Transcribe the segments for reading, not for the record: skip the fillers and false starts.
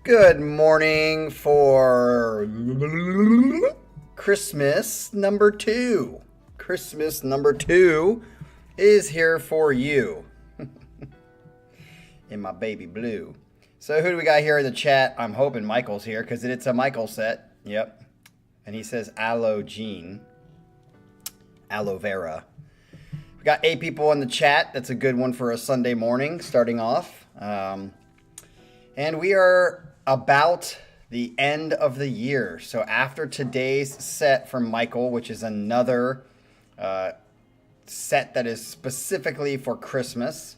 Good morning for Christmas number 2. Christmas number 2 is here for you. In my baby blue. So who do we got here in the chat? I'm hoping Michael's here because it's a Michael set. Yep. And he says aloe gene. Aloe vera. We got 8 people in the chat. That's a good one for a Sunday morning starting off. And we are about the end of the year. So after today's set from Michael, which is another set that is specifically for Christmas,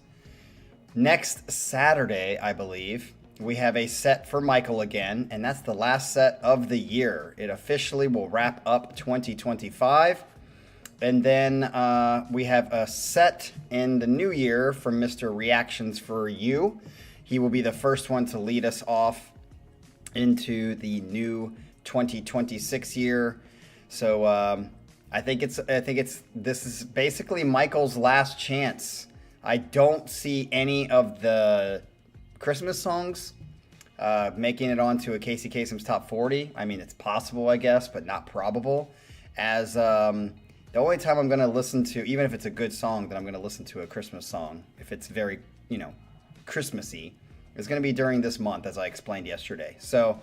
next Saturday, I believe, we have a set for Michael again, and that's the last set of the year. It officially will wrap up 2025. And then we have a set in the new year from Mr. Reactions for You. He will be the first one to lead us off into the new 2026 year. So I think this is basically Michael's last chance. I don't see any of the Christmas songs making it onto a Casey Kasem's top 40. I mean, it's possible, I guess, but not probable. As the only time I'm going to listen to, even if it's a good song, that I'm going to listen to a Christmas song, if it's very, Christmassy, is going to be during this month, as I explained yesterday. So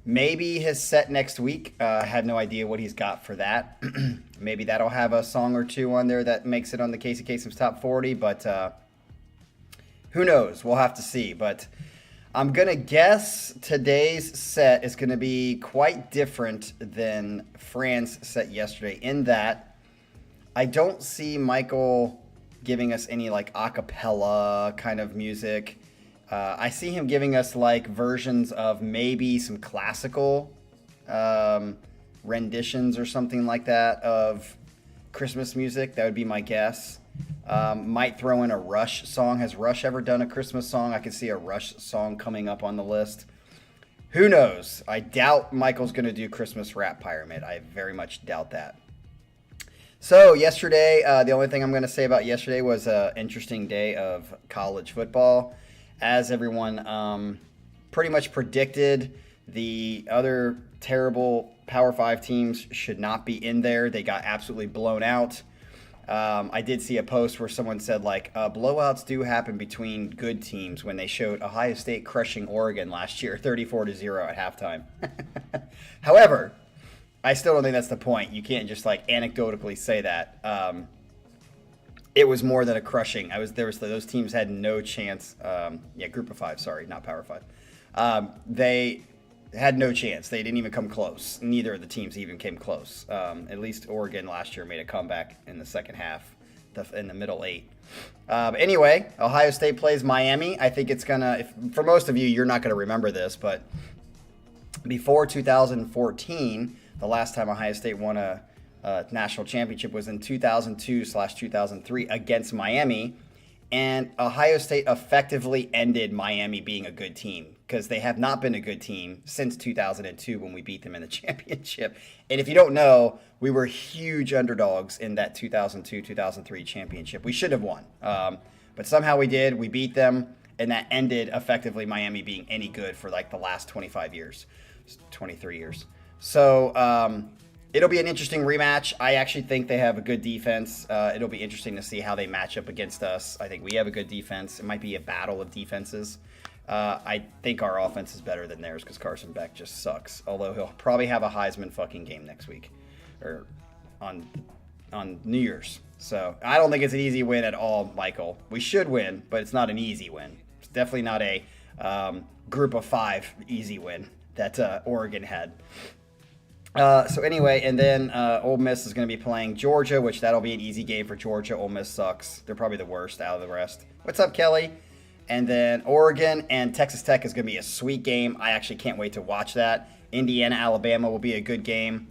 maybe his set next week. I had no idea what he's got for that. Maybe that'll have a song or two on there that makes it on the Casey Kasem's top 40, but who knows? We'll have to see. But I'm going to guess today's set is going to be quite different than Fran's set yesterday in that I don't see Michael giving us any like a cappella kind of music. I see him giving us like versions of maybe some classical renditions or something like that of Christmas music. That would be my guess. Might throw in a Rush song. Has Rush ever done a Christmas song? I could see a Rush song coming up on the list. Who knows? I doubt Michael's going to do Christmas Rap Pyramid. I very much doubt that. So yesterday, the only thing I'm going to say about yesterday was an interesting day of college football. As everyone pretty much predicted, the other terrible Power 5 teams should not be in there. They got absolutely blown out. I did see a post where someone said, blowouts do happen between good teams when they showed Ohio State crushing Oregon last year, 34-0 at halftime. However, I still don't think that's the point. You can't just, anecdotally say that. It was more than a crushing. Those teams had no chance. Group of 5, sorry, not Power 5. They had no chance. They didn't even come close. Neither of the teams even came close. At least Oregon last year made a comeback in the second half, in the middle 8. Anyway, Ohio State plays Miami. I think it's gonna. For most of you, you're not gonna remember this, but before 2014, the last time Ohio State won a national championship was in 2002/2003 against Miami, and Ohio State effectively ended Miami being a good team because they have not been a good team since 2002 when we beat them in the championship. And if you don't know, we were huge underdogs in that 2002-2003 championship. We should have won, but somehow we did. We beat them, and that ended effectively Miami being any good for the last 25 years, 23 years. So it'll be an interesting rematch. I actually think they have a good defense. It'll be interesting to see how they match up against us. I think we have a good defense. It might be a battle of defenses. I think our offense is better than theirs because Carson Beck just sucks. Although he'll probably have a Heisman fucking game next week or on New Year's. So I don't think it's an easy win at all, Michael. We should win, but it's not an easy win. It's definitely not a group of 5 easy win that Oregon had. So anyway, and then Ole Miss is going to be playing Georgia, which that'll be an easy game for Georgia. Ole Miss sucks. They're probably the worst out of the rest. What's up, Kelly? And then Oregon and Texas Tech is going to be a sweet game. I actually can't wait to watch that. Indiana, Alabama will be a good game.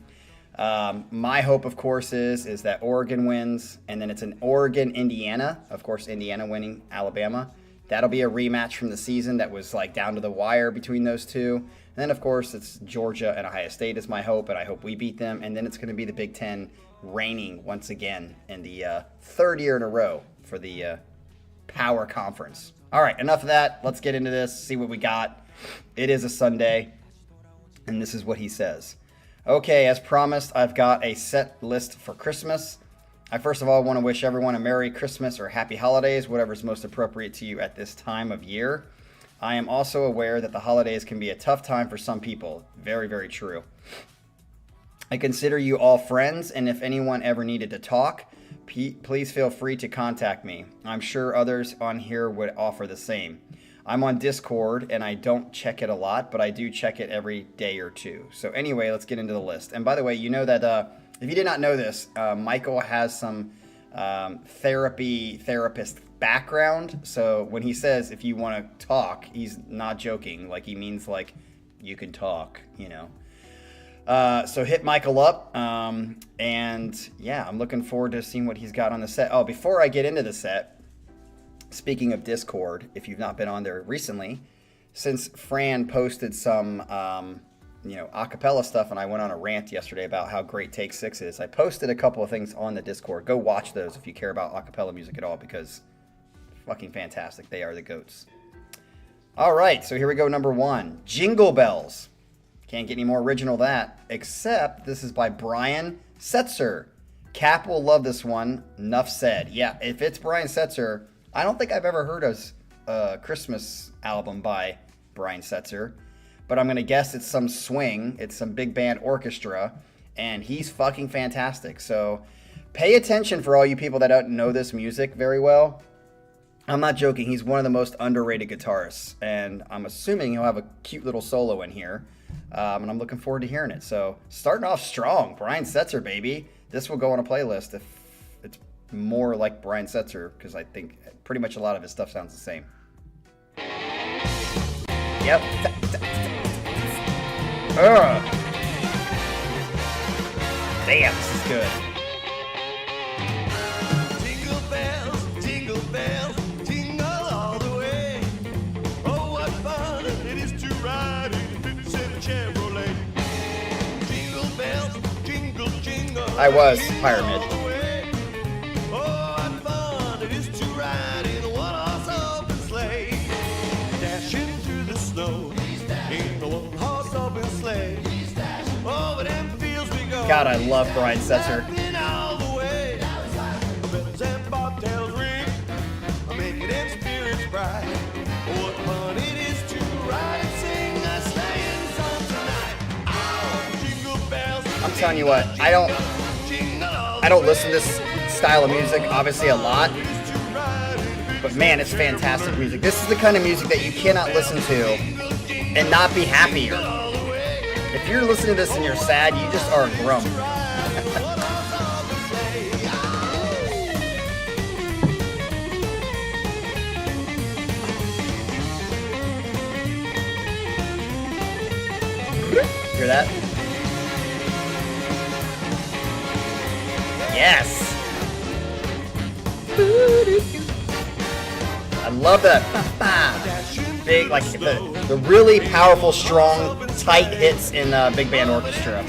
My hope, of course, is that Oregon wins, and then it's an Oregon-Indiana. Of course, Indiana winning Alabama. That'll be a rematch from the season that was down to the wire between those two. And then, of course, it's Georgia and Ohio State is my hope, and I hope we beat them. And then it's going to be the Big Ten reigning once again in the third year in a row for the Power Conference. All right, enough of that. Let's get into this, see what we got. It is a Sunday, and this is what he says. Okay, as promised, I've got a set list for Christmas. I first of all want to wish everyone a Merry Christmas or Happy Holidays, whatever's most appropriate to you at this time of year. I am also aware that the holidays can be a tough time for some people. Very, very true. I consider you all friends, and if anyone ever needed to talk, please feel free to contact me. I'm sure others on here would offer the same. I'm on Discord, and I don't check it a lot, but I do check it every day or two. So anyway, let's get into the list. And by the way, you know that if you did not know this, Michael has some therapist background. So when he says if you want to talk, he's not joking. Like, he means like you can talk, you know. So hit Michael up, and yeah, I'm looking forward to seeing what he's got on the set. Oh, before I get into the set, speaking of Discord, if you've not been on there recently, since Fran posted some, acapella stuff, and I went on a rant yesterday about how great Take 6 is, I posted a couple of things on the Discord. Go watch those if you care about acapella music at all, because fucking fantastic. They are the goats. All right, so here we go. Number 1, Jingle Bells. Can't get any more original than that, except this is by Brian Setzer. Cap will love this one. Enough said. Yeah, if it's Brian Setzer, I don't think I've ever heard a Christmas album by Brian Setzer, but I'm going to guess it's some swing. It's some big band orchestra, and he's fucking fantastic. So pay attention for all you people that don't know this music very well. I'm not joking. He's one of the most underrated guitarists, and I'm assuming he'll have a cute little solo in here. And I'm looking forward to hearing it. So starting off strong, Brian Setzer, baby. This will go on a playlist if it's more like Brian Setzer, because I think pretty much a lot of his stuff sounds the same. Yep. Damn, this is good. Jingle bells, jingle bells, jingle all the way. Oh, what fun it is to ride in a 57 Chevrolet. Jingle bells, jingle, jingle. I was Pyramid. Oh, what fun it is to ride in a one-horse open sleigh. Dashing through the snow in a one-horse open sleigh. Over them fields we go. God, I love Brian Setzer. All the way. Bells and bobtails ring, making them spirits bright. What fun it is to ride and sing a sleighing song tonight. Oh, jingle bells. I'm telling you what, I don't listen to this style of music obviously a lot, but man, it's fantastic music. This is the kind of music that you cannot listen to and not be happier. If you're listening to this and you're sad, you just are a grump. Hear that? Yes! I love that big, like the really powerful, strong, tight hits in big band orchestra.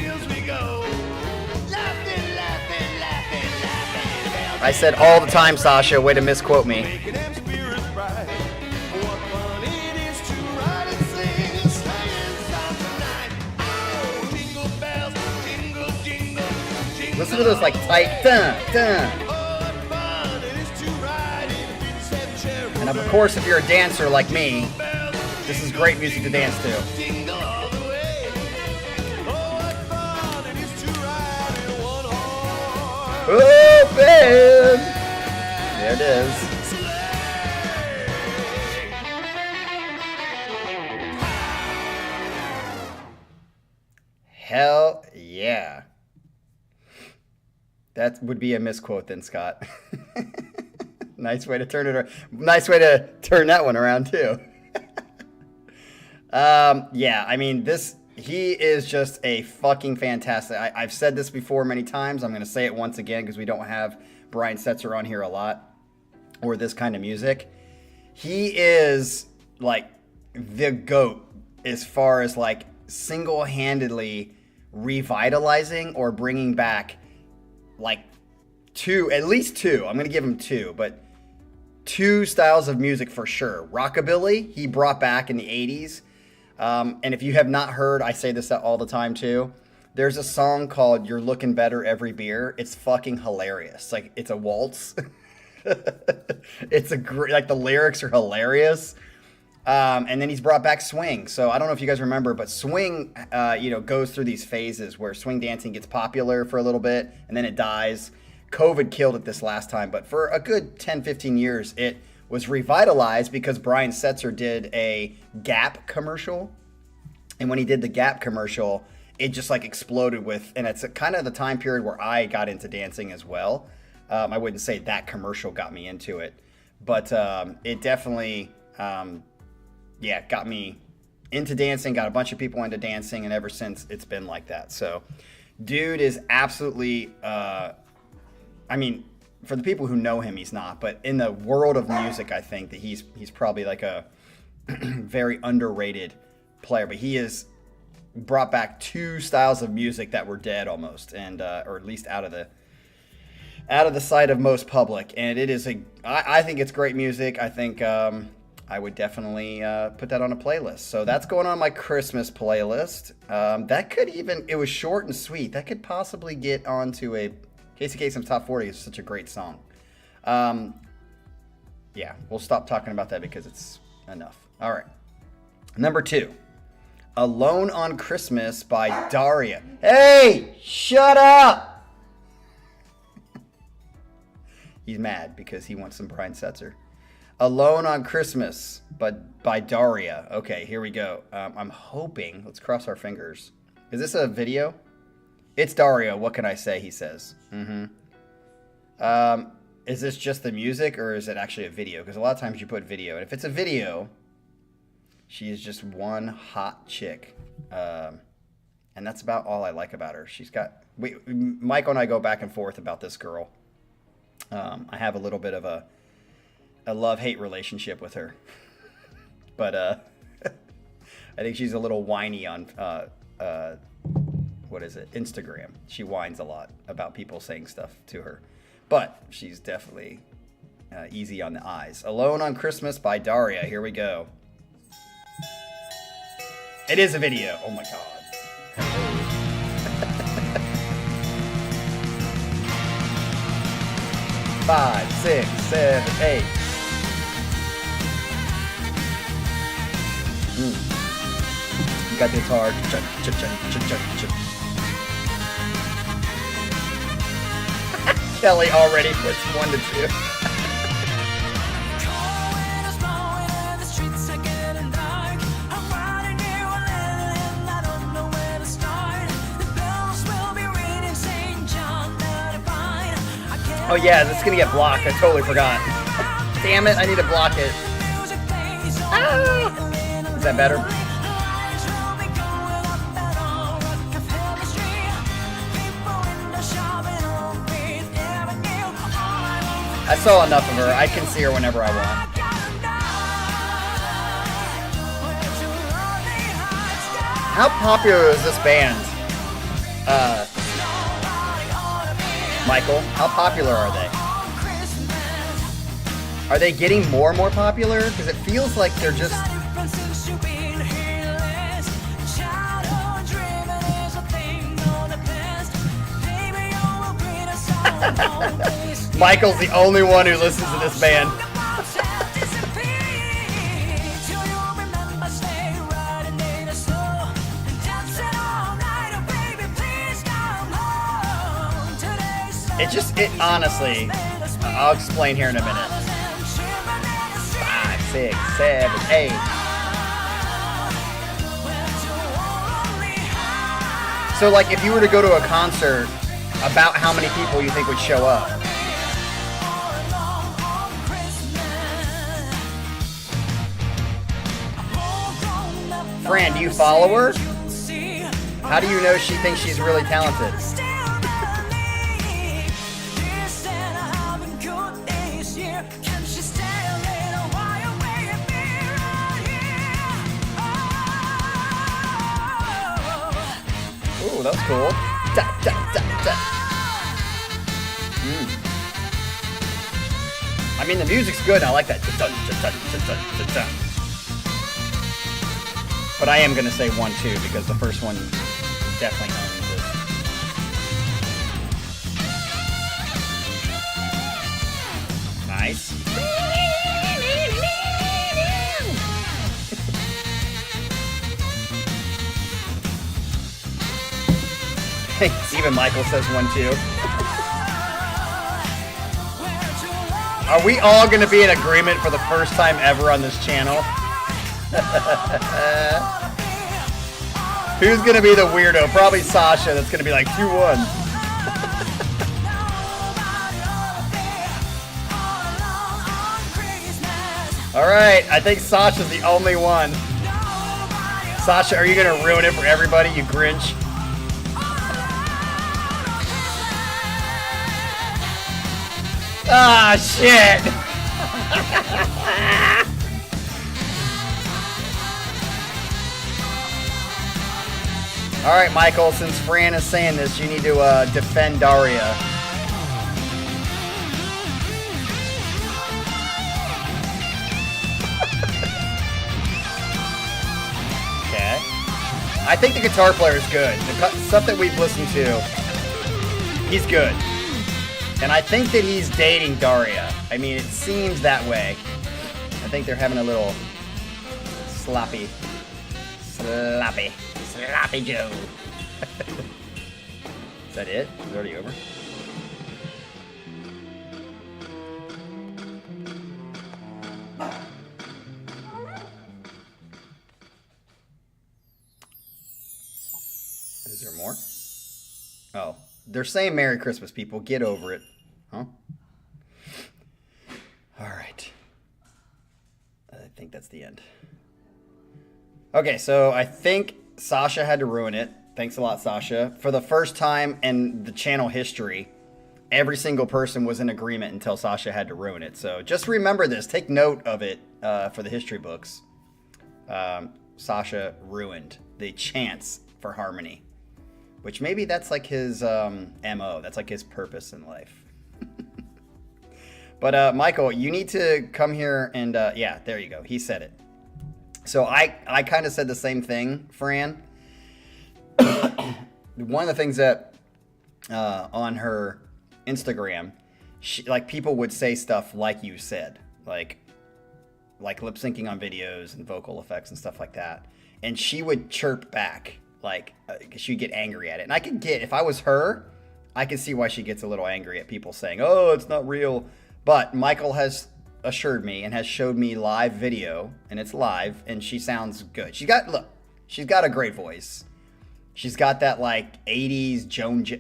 I said all the time, Sasha. Way to misquote me. Listen to this, like, tight, dun, dun. And of course, if you're a dancer like me, this is great music to dance to. Open! There it is. Hell yeah. That would be a misquote then, Scott. Nice way to turn it. Nice way to turn that one around too. Yeah, I mean, he is just a fucking fantastic. I've said this before many times. I'm going to say it once again because we don't have Brian Setzer on here a lot, or this kind of music. He is like the GOAT as far as like single-handedly revitalizing or bringing back like at least two. I'm going to give him two, but two styles of music for sure. Rockabilly, he brought back in the 80s. And if you have not heard, I say this all the time too. There's a song called "You're Looking Better Every Beer." It's fucking hilarious. Like it's a waltz. It's a great, like the lyrics are hilarious. And then he's brought back swing. So I don't know if you guys remember, but swing, goes through these phases where swing dancing gets popular for a little bit and then it dies. COVID killed it this last time, but for a good 10, 15 years, it was revitalized because Brian Setzer did a Gap commercial. And when he did the Gap commercial, it just like exploded with, and it's kind of the time period where I got into dancing as well. I wouldn't say that commercial got me into it, but it definitely, got me into dancing, got a bunch of people into dancing, and ever since it's been like that. So, dude is absolutely, for the people who know him, he's not, but in the world of music, I think that he's probably like a very underrated player, but he has brought back two styles of music that were dead almost, and or at least out of the sight of most public. And it is I think it's great music. I think I would definitely put that on a playlist. So that's going on my Christmas playlist. That could even, it was short and sweet, that could possibly get onto a Casey Kasem's Top 40. Is such a great song. We'll stop talking about that because it's enough. All right. Number 2, Alone on Christmas by Daria. Hey, shut up! He's mad because he wants some Brian Setzer. Alone on Christmas by Daria. Okay, here we go. I'm hoping, let's cross our fingers. Is this a video? It's Daria, what can I say, he says. Is this just the music or is it actually a video? Because a lot of times you put video. And if it's a video, she is just one hot chick. And that's about all I like about her. She's got... Michael and I go back and forth about this girl. I have a little bit of a love-hate relationship with her. But I think she's a little whiny on... Instagram. She whines a lot about people saying stuff to her. But she's definitely easy on the eyes. Alone on Christmas by Daria. Here we go. It is a video. Oh my god. Five, 6, 7, 8. You got the guitar. Kelly already puts 1 to 2. Oh yeah, this is gonna get blocked. I totally forgot. Damn it, I need to block it. Ah! Is that better? I saw enough of her. I can see her whenever I want. How popular is this band? Michael, how popular are they? Are they getting more and more popular? Because it feels like they're just... Michael's the only one who listens to this band. It honestly, I'll explain here in a minute. 5, 6, 7, 8. So like if you were to go to a concert, about how many people you think would show up? Fran, do you follow her? How do you know she thinks she's really talented? Ooh, that was cool. Da, da, da, da. I mean, the music's good. I like that. Da, da, da, da, da, da, da. But I am going to say 1, 2, because the first one definitely owns it. Nice. Even Michael says 1, 2. Are we all going to be in agreement for the first time ever on this channel? Who's going to be the weirdo? Probably Sasha. That's going to be like 2-1. All right. I think Sasha's the only one. Sasha, are you going to ruin it for everybody, you Grinch? Ah, shit! Alright, Michael, since Fran is saying this, you need to defend Daria. Okay. I think the guitar player is good. The stuff that we've listened to, he's good. And I think that he's dating Daria. I mean, it seems that way. I think they're having a little sloppy Joe. Is that it? Is it already over? Is there more? Oh. They're saying Merry Christmas, people. Get over it. Huh? All right. I think that's the end. Okay, so I think Sasha had to ruin it. Thanks a lot, Sasha. For the first time in the channel history, every single person was in agreement until Sasha had to ruin it. So just remember this. Take note of it for the history books. Sasha ruined the chance for harmony. Which maybe that's like his MO. That's like his purpose in life. But Michael, you need to come here and yeah, there you go. He said it. So I kind of said the same thing, Fran. One of the things that on her Instagram, like people would say stuff like you said, like lip syncing on videos and vocal effects and stuff like that, and she would chirp back. Like, she'd get angry at it. And I could get, if I was her, I could see why she gets a little angry at people saying, oh, it's not real. But Michael has assured me and has showed me live video, and it's live, and she sounds good. She's got a great voice. She's got that, like, 80s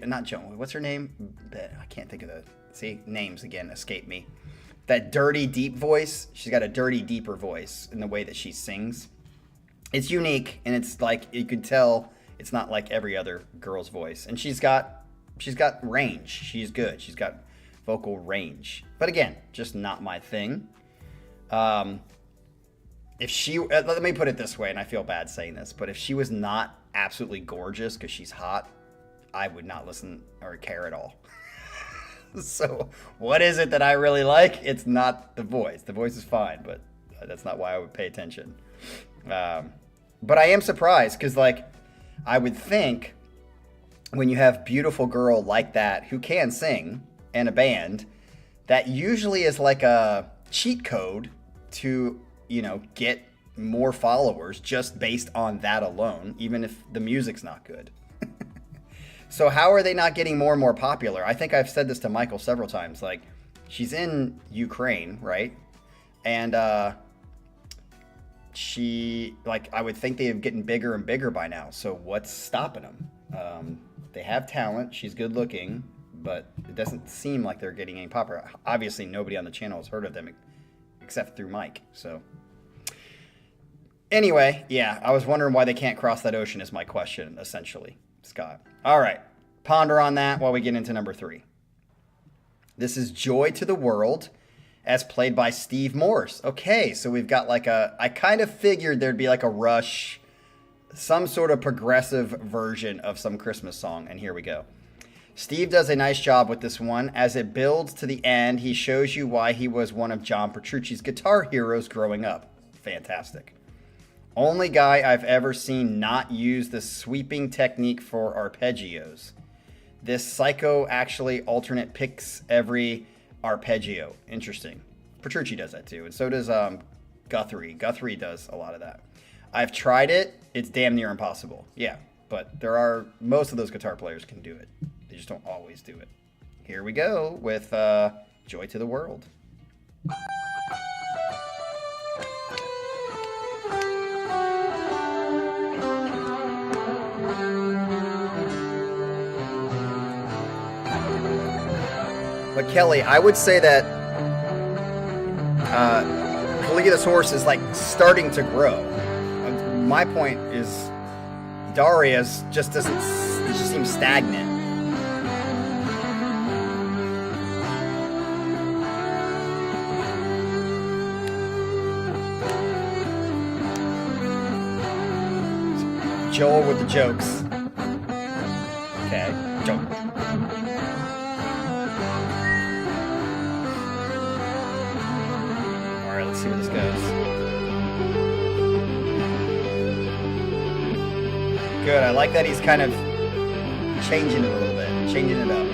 not Joan, what's her name? I can't think of names again escape me. That dirty, deep voice. She's got a dirty, deeper voice in the way that she sings. It's unique, and it's like, you could tell it's not like every other girl's voice. And she's got range. She's good. She's got vocal range. But again, just not my thing. If she, let me put it this way, and I feel bad saying this, but if she was not absolutely gorgeous because she's hot, I would not listen or care at all. So what is it that I really like? It's not the voice. The voice is fine, but that's not why I would pay attention. But I am surprised because, like, I would think when you have beautiful girl like that who can sing and a band, that usually is like a cheat code to, you know, get more followers just based on that alone, even if the music's not good. So how are they not getting more and more popular? I think I've said this to Michael several times. Like, she's in Ukraine, right? And I would think they're getting bigger and bigger by now. So what's stopping them? They have talent. She's good looking, but it doesn't seem like they're getting any popular. Obviously, nobody on the channel has heard of them except through Mike. So anyway, yeah, I was wondering why they can't cross that ocean is my question, essentially, Scott. All right, ponder on that while we get into number 3. This is Joy to the World, as played by Steve Morse. Okay, so we've got like I kind of figured there'd be like a Rush, some sort of progressive version of some Christmas song, and here we go. Steve does a nice job with this one. As it builds to the end, he shows you why he was one of John Petrucci's guitar heroes growing up. Fantastic. Only guy I've ever seen not use the sweeping technique for arpeggios. This psycho actually alternate picks every arpeggio. Interesting. Petrucci does that too, and so does Guthrie. Guthrie does a lot of that. I've tried it. It's damn near impossible. Yeah, but most of those guitar players can do it. They just don't always do it. Here we go with Joy to the World. But Kelly, I would say that Caligula's horse is like starting to grow. My point is Daria's just seems stagnant. Joel with the jokes. Okay, joke. Alright, let's see where this goes. Good, I like that he's kind of changing it a little bit, changing it up.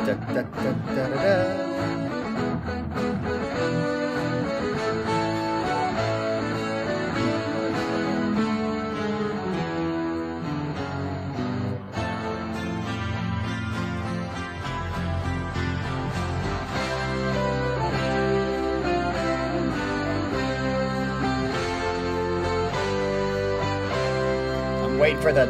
Da, da, da, da, da. I'm waiting for that.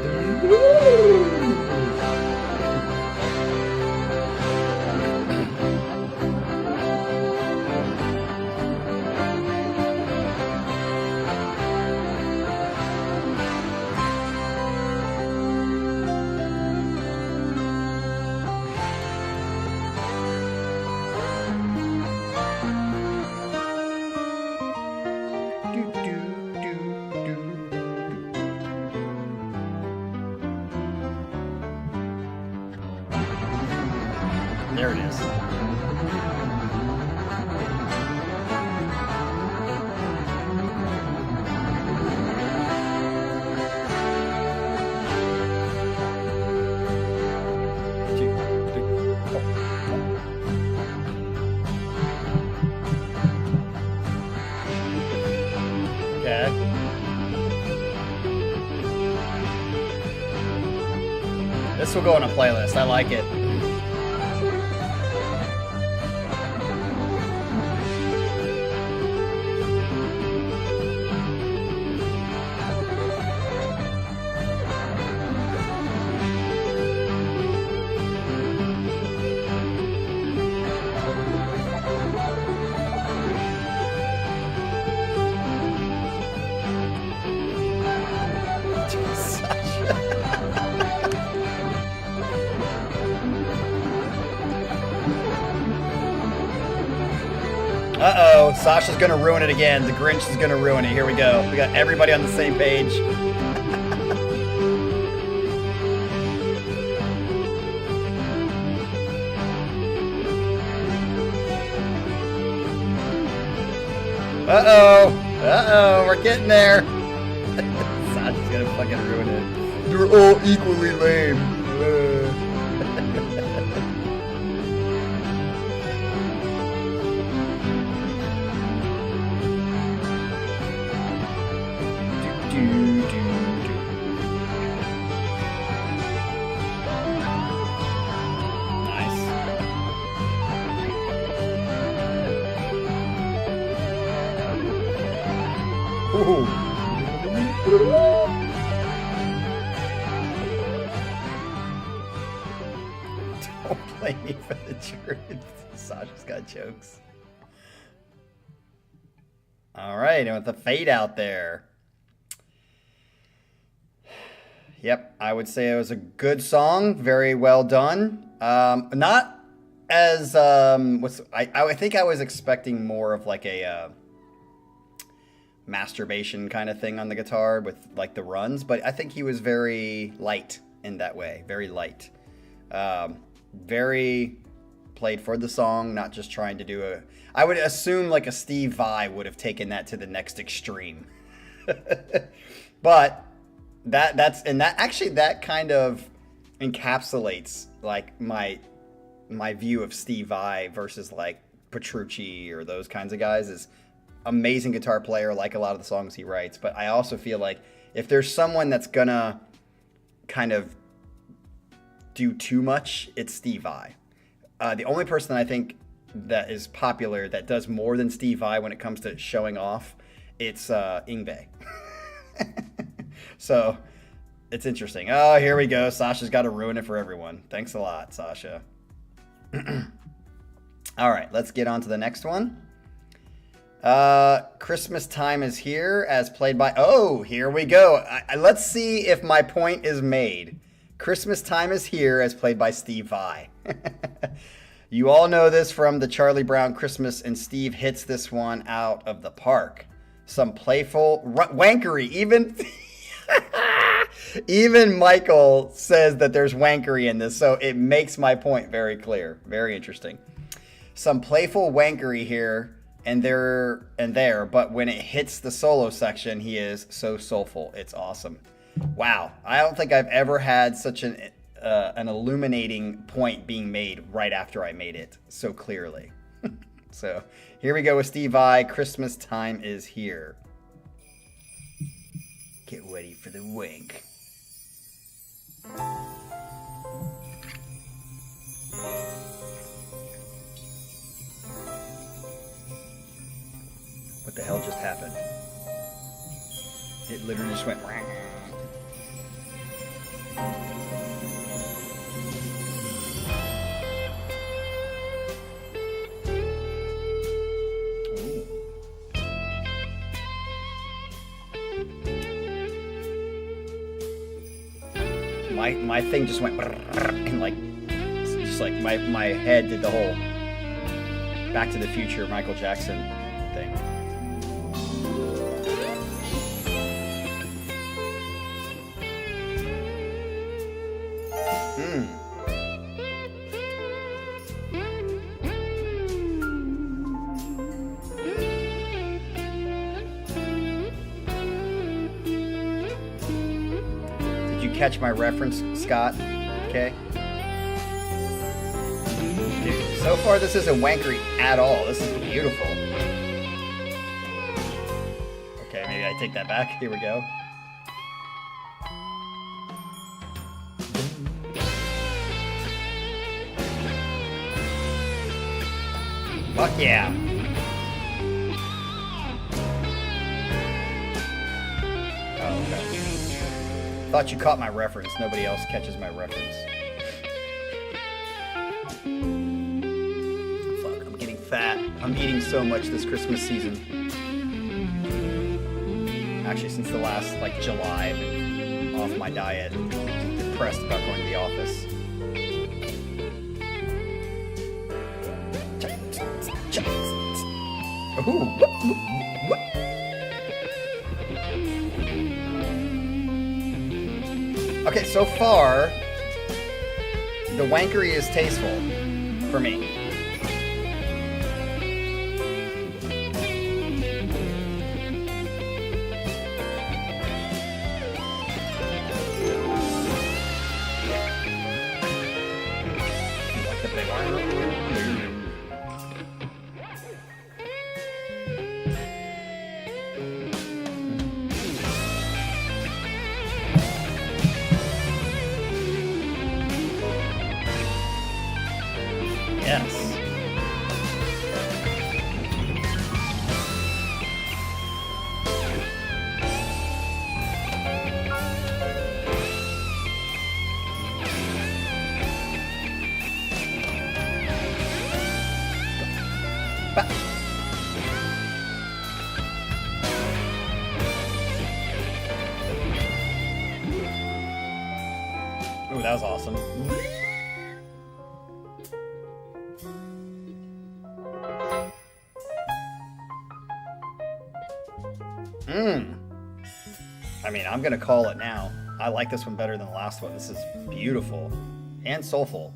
There it is. Okay. This will go on a playlist. I like it. Uh-oh, Sasha's gonna ruin it again. The Grinch is gonna ruin it. Here we go. We got everybody on the same page. Uh-oh. Uh-oh, we're getting there. Sasha's gonna fucking ruin it. You're all equally lame. Don't blame me for the truth. Sasha's got jokes. All right, and with the fade out there. Yep, I would say it was a good song, very well done. Not as I think I was expecting more of like a masturbation kind of thing on the guitar with like the runs, but I think he was very light in that way, very light. Very played for the song, not just trying to do a... I would assume like a Steve Vai would have taken that to the next extreme. But that kind of encapsulates like my view of Steve Vai versus like Petrucci or those kinds of guys. Is amazing guitar player, like a lot of the songs he writes, but I also feel like if there's someone that's gonna kind of do too much, it's Steve Vai. The only person I think that is popular that does more than Steve Vai when it comes to showing off, it's Yngwie. So it's interesting. Oh, here we go. Sasha's got to ruin it for everyone. Thanks a lot, Sasha. All right, let's get on to the next one. Christmas Time is Here, as played by... Oh, here we go. Let's see if my point is made. Christmas Time is Here, as played by Steve Vai. You all know this from the Charlie Brown Christmas, and Steve hits this one out of the park. Some playful wankery. Even Michael says that there's wankery in this, so it makes my point very clear. Very interesting. Some playful wankery here and there, but when it hits the solo section, he is so soulful. It's awesome. Wow, I don't think I've ever had such an illuminating point being made right after I made it so clearly. So here we go with Steve Vai. Christmas Time is Here. Get ready for the wink. What the hell just happened? It literally just went... My thing just went and like, just like my head did the whole Back to the Future Michael Jackson thing. Catch my reference, Scott? Okay. Dude, so far this isn't wankery at all. This is beautiful. Okay, maybe I take that back. Here we go. Fuck yeah. Oh, okay. Thought you caught my reference. Nobody else catches my reference. Fuck, I'm getting fat. I'm eating so much this Christmas season. Actually, since the last, like, July, I've been off my diet. Depressed about going to the office. Ooh. Okay, so far, the wankery is tasteful for me. Like the big Yes. That was awesome. I mean, I'm gonna call it now. I like this one better than the last one. This is beautiful and soulful.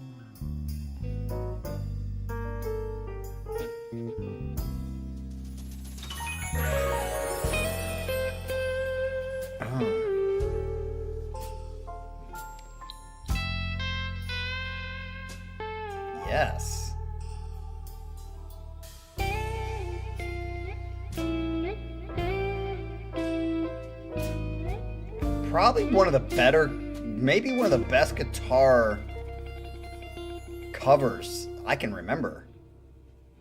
Yes. Probably one of the better, maybe one of the best guitar covers I can remember.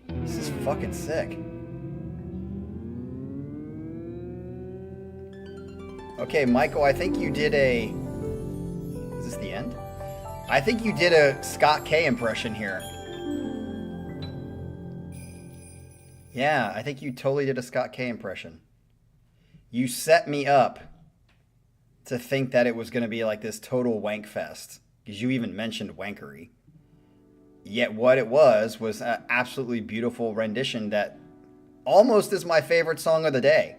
This is fucking sick. Okay, Michael, I think you did a... Is this the end? I think you did a Scott K impression here. Yeah, I think you totally did a Scott K impression. You set me up to think that it was going to be like this total wank fest, because you even mentioned wankery. Yet what it was an absolutely beautiful rendition that almost is my favorite song of the day.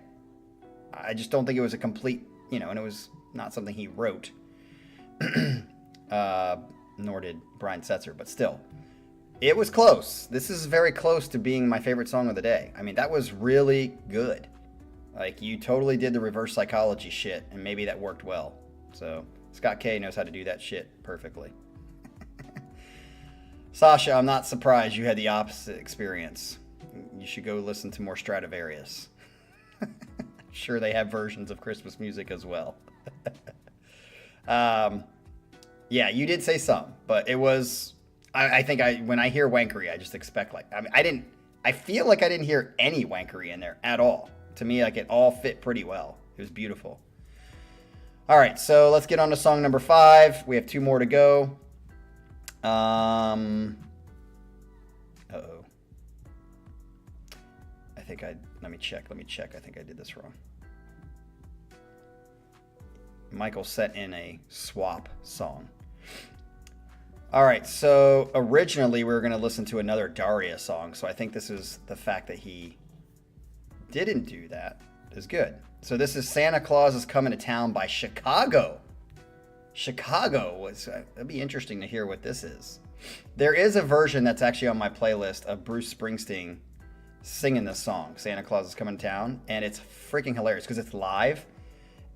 I just don't think it was a complete, and it was not something he wrote. Nor did Brian Setzer, but still. It was close. This is very close to being my favorite song of the day. I mean, that was really good. Like, you totally did the reverse psychology shit, and maybe that worked well. So, Scott K knows how to do that shit perfectly. Sasha, I'm not surprised you had the opposite experience. You should go listen to more Stradivarius. Sure, they have versions of Christmas music as well. Yeah, you did say some, but it was... I think when I hear wankery, I just expect I feel like I didn't hear any wankery in there at all. To me, like, it all fit pretty well. It was beautiful. All right, so let's get on to song number 5. We have 2 more to go. Uh-oh. Let me check. I think I did this wrong. Michael set in a swap song. All right, so originally we were going to listen to another Daria song, so I think this is the fact that he didn't do that is good. So this is Santa Claus is Coming to Town by Chicago. It'd be interesting to hear what this is. There is a version that's actually on my playlist of Bruce Springsteen singing this song, Santa Claus is Coming to Town, and it's freaking hilarious because it's live.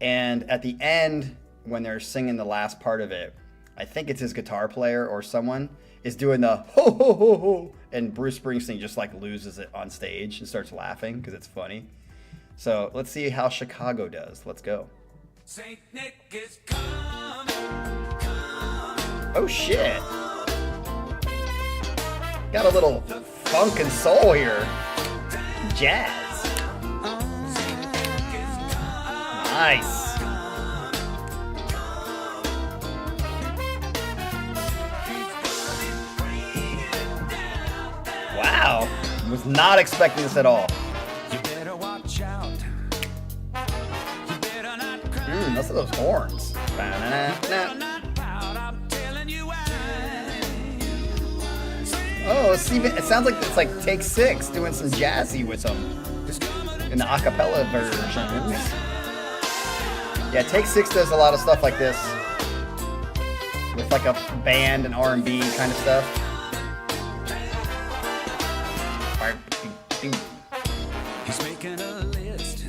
And at the end, when they're singing the last part of it, I think it's his guitar player or someone is doing the ho ho ho ho, and Bruce Springsteen just like loses it on stage and starts laughing because it's funny. So let's see how Chicago does. Let's go. Saint Nick is coming. Oh shit! Got a little funk and soul here. Jazz. Nice. Wow. Was not expecting this at all. You better watch out. You better not cry. Those are those horns. Oh, see, it sounds like it's like Take 6 doing some jazzy with them in the acapella versions. Yeah, Take 6 does a lot of stuff like this with like a band and R&B kind of stuff. He's making a list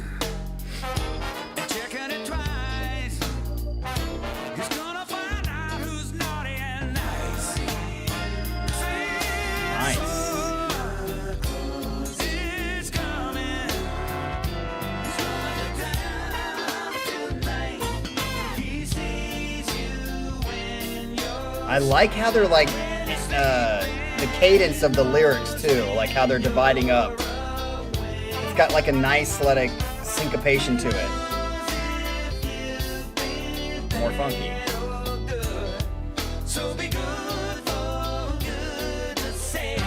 and checking it twice. He's gonna find out who's naughty and nice. Nice. It's coming. He's running down tonight. He sees you when you're... I like how they're like the cadence of the lyrics too, like how they're dividing up. It's got like a nice like syncopation to it. More funky. So be good for goodness sake.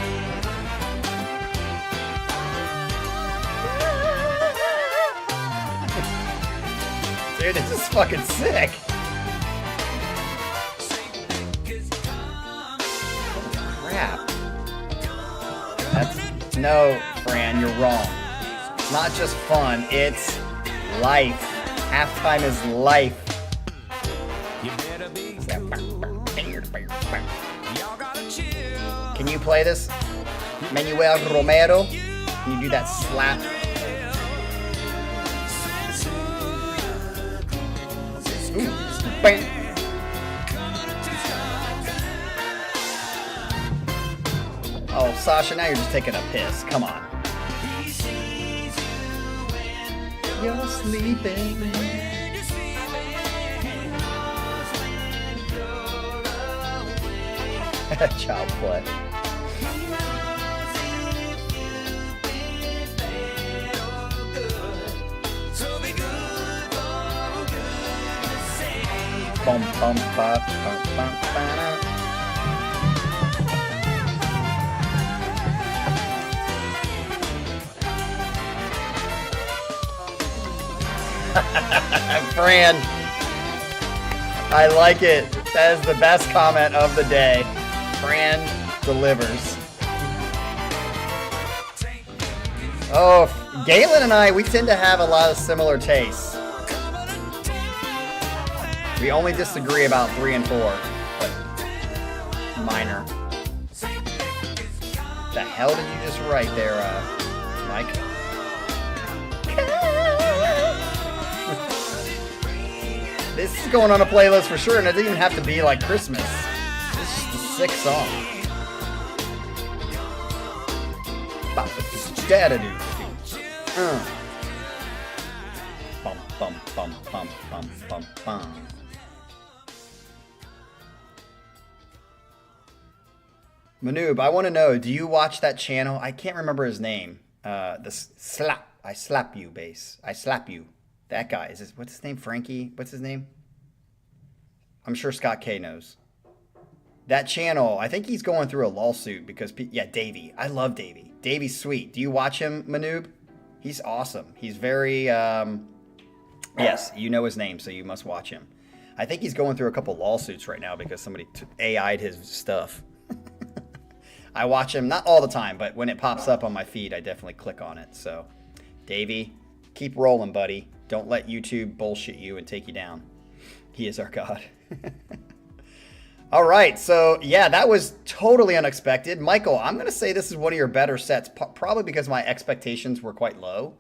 Dude, this is fucking sick. No, Fran, you're wrong. It's not just fun, it's life. Halftime is life. Can you play this? Manuel Romero? Can you do that slap? Ooh. Bang. Oh, Sasha, now you're just taking a piss. Come on. You're sleeping. Child play. Bum, bum, ba, bum, bum, ba. Fran, I like it. That is the best comment of the day. Fran delivers. Oh, Galen and I, we tend to have a lot of similar tastes. We only disagree about 3 and 4, but minor. The hell did you just write there, Mike? This is going on a playlist for sure, and it doesn't even have to be like Christmas. This is just a sick song. Bum, bum, bum, bum, bum, bum, bum. Manoob, I want to know, do you watch that channel? I can't remember his name. The slap. I slap you bass. I slap you. That guy. Is this, what's his name? Frankie? What's his name? I'm sure Scott K knows. That channel, I think he's going through a lawsuit because, yeah, Davey. I love Davey. Davey's sweet. Do you watch him, Manoob? He's awesome. He's very, yes, you know his name, so you must watch him. I think he's going through a couple lawsuits right now because somebody AI'd his stuff. I watch him, not all the time, but when it pops up on my feed, I definitely click on it. So, Davey, keep rolling, buddy. Don't let YouTube bullshit you and take you down. He is our God. All right, so yeah, that was totally unexpected. Michael, I'm going to say this is one of your better sets, probably because my expectations were quite low.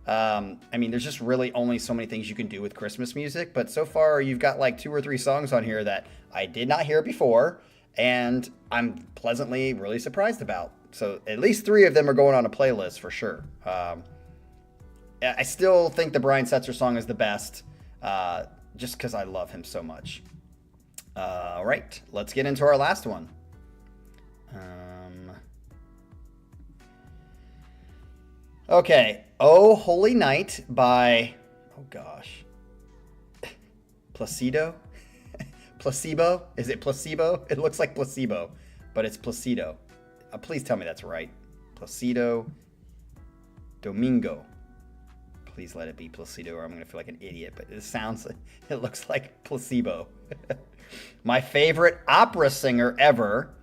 I mean, there's just really only so many things you can do with Christmas music, but so far you've got like 2 or 3 songs on here that I did not hear before, and I'm pleasantly really surprised about. So at least 3 of them are going on a playlist for sure. I still think the Brian Setzer song is the best, just because I love him so much. All right, let's get into our last one. Okay, Oh Holy Night by, oh gosh, Placido? Placebo? Is it Placebo? It looks like Placebo, but it's Placido. Please tell me that's right. Placido Domingo. Please let it be Placido or I'm going to feel like an idiot, but it looks like Placebo. My favorite opera singer ever,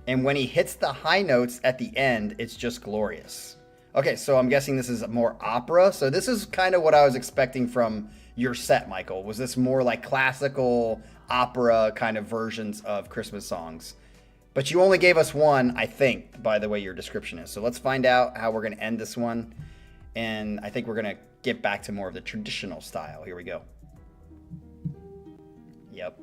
and when he hits the high notes at the end, it's just glorious. Okay, so I'm guessing this is more opera. So this is kind of what I was expecting from your set, Michael. Was this more like classical opera kind of versions of Christmas songs? But you only gave us one, I think, by the way your description is. So let's find out how we're going to end this one. And I think we're going to get back to more of the traditional style. Here we go. Yep.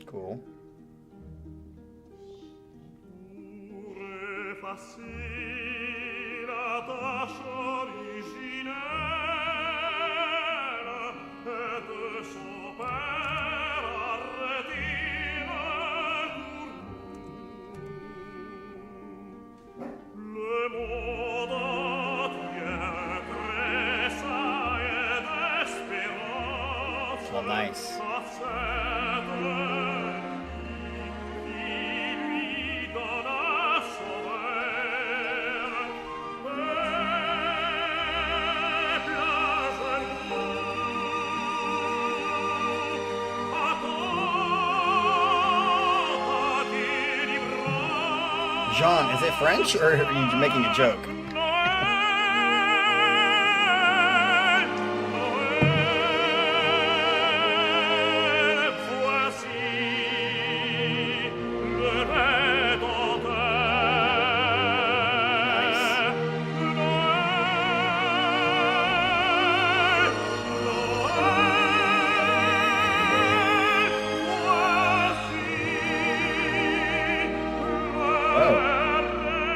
Cool. Well, nice. Jean, is it French or are you making a joke?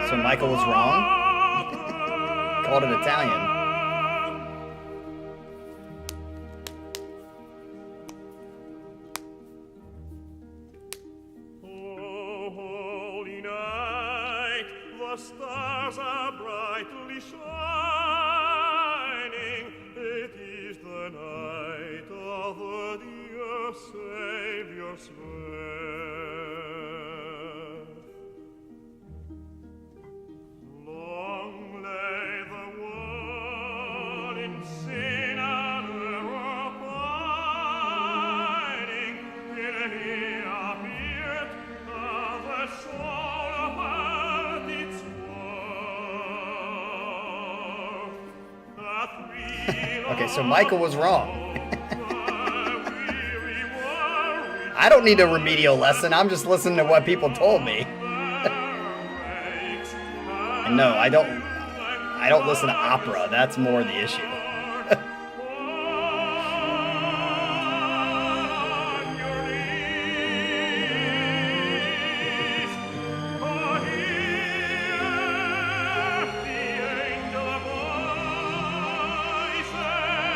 So Michael was wrong? Called it Italian. Oh, holy night, the stars are brightly shining. It is the night of the dear Savior's birth. Long lay the world in sin and error pining, till he appeared, the soul heard its worth. Okay, so Michael was wrong. I don't need a remedial lesson. I'm just listening to what people told me. And no, I don't listen to opera. That's more the issue.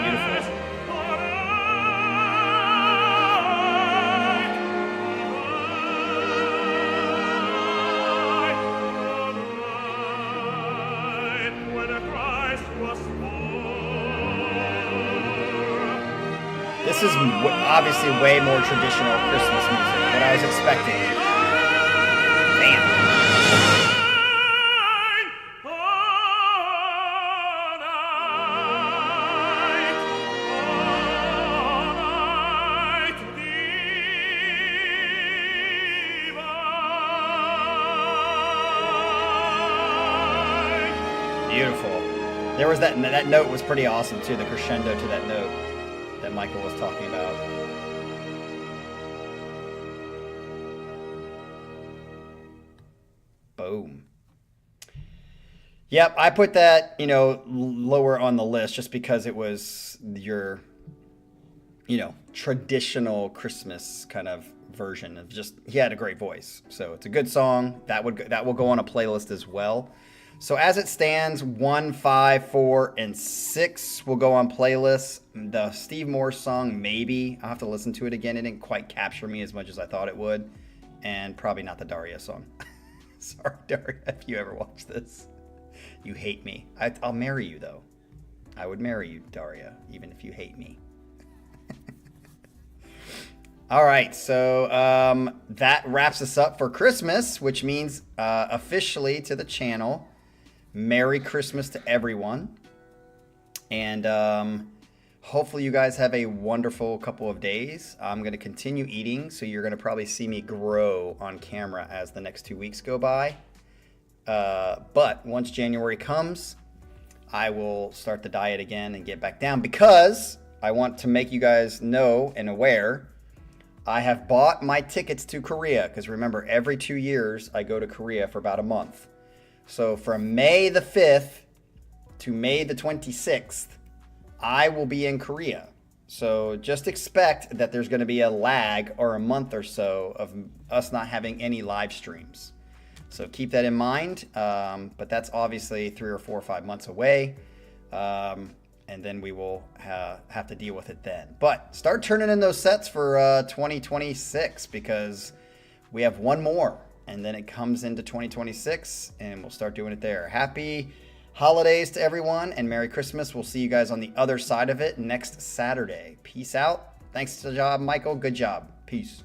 Beautiful. This is obviously way more traditional Christmas music than I was expecting. Damn. Beautiful. There was that note was pretty awesome too, the crescendo to that note that Michael was talking about. Boom. Yep, I put that, lower on the list just because it was your, traditional Christmas kind of version of just, he had a great voice. So it's a good song. That will go on a playlist as well. So as it stands, 1, 5, 4, and 6 will go on playlists. The Steve Morse song, maybe. I'll have to listen to it again. It didn't quite capture me as much as I thought it would. And probably not the Daria song. Sorry, Daria, if you ever watch this. You hate me. I'll marry you, though. I would marry you, Daria, even if you hate me. All right, so that wraps us up for Christmas, which means officially to the channel, Merry Christmas to everyone. And hopefully you guys have a wonderful couple of days. I'm going to continue eating, so you're going to probably see me grow on camera as the next 2 weeks go by. But once January comes, I will start the diet again and get back down because I want to make you guys know and aware I have bought my tickets to Korea because remember, every 2 years I go to Korea for about a month. So from May the 5th to May the 26th, I will be in Korea. So just expect that there's going to be a lag or a month or so of us not having any live streams. So keep that in mind. But that's obviously 3 or 4 or 5 months away. And then we will have to deal with it then. But start turning in those sets for 2026 because we have one more. And then it comes into 2026 and we'll start doing it there. Happy holidays to everyone and Merry Christmas. We'll see you guys on the other side of it next Saturday. Peace out. Thanks to the job, Michael. Good job. Peace.